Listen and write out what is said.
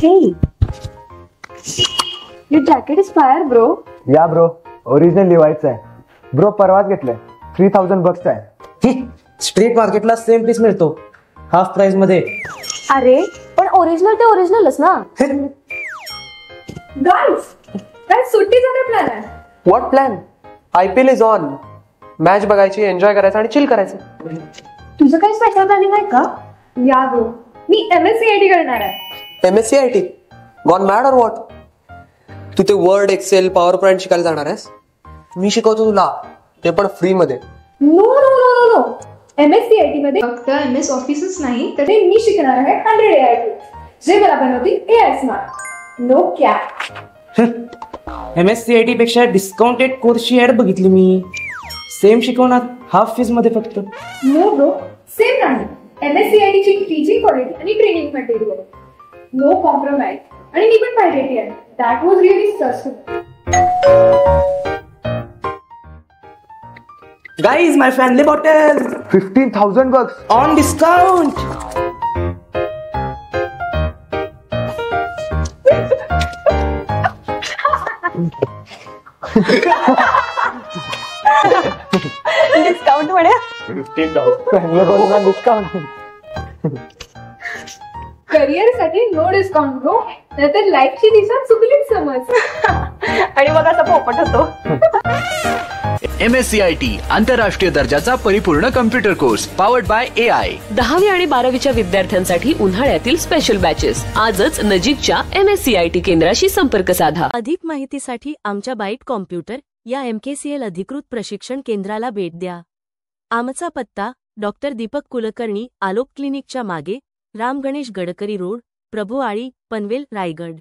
Hey, your jacket is fire, bro. या bro, original लिवायचं आहे. Bro परवाच घेतलंय, $3000 आहे. स्ट्रीट मार्केटला सेम पीस मिळतो, हाफ प्राइस मध्ये. अरे पण ओरिजिनल ते ओरिजिनलच ना. गाईज काय सुट्टीचा काय प्लॅन आहे? What plan? IPL is on. Match बघायची, एन्जॉय करायचं आणि चिल करायचं. तुझं काही स्पेशल प्लॅनिंग आहे का? या ब्रो, मी MSc करणार आहे. MSc गॉन मॅड और व्हॉट? तू ते वर्ड, एक्सेल, पॉवर पॉइंट शिकायला जाणार आहेस? मी शिकवतो तुला, ते पण फ्री मध्ये. No no no no no, MSc मध्ये फक्त MS ऑफिसच नाही तर ते मी शिकणार आहे 100 AI tools, जे मला बनवतील AI smart. No cap. MSc पेक्षा डिस्काउंटेड कोर्सची ऍड बघितली मी. सेम शिकवणार, हाफ फीस मध्ये फक्त. नो ब्रो, सेम नाही. MSc ची टीचिंग क्वालिटी आणि ट्रेनिंग मटेरियल, नो कॉम्प्रोमाइज. आणि मी पण पाहिजे आहे. That was really successful. Guys, my family bottle $15,000 on discount. Discount म्हणे. डिस्काउंट. करिअर साठी नो डिस्काउंट ब्रो, नाहीतर लाईफची दिशा चुकलीच समज. आणि मग असा पोपट होतो. MSc आंतरराष्ट्रीय दर्जाचा परिपूर्ण computer course powered by AI. 10वी आणि 12वीच्या विद्यार्थ्यांसाठी उन्हाळ्यातील स्पेशल बॅचेस. आजच नजीकच्या MSc केंद्राशी संपर्क साधा. अधिक माहितीसाठी आमच्या बाईट कॉम्प्युटर या MKCL अधिकृत प्रशिक्षण केंद्राला भेट द्या. आमचा पत्ता डॉक्टर दीपक कुलकर्णी, आलोक क्लिनिकच्या मागे, राम गणेश गडकरी रोड, प्रभुआळी, पनवेल, रायगड.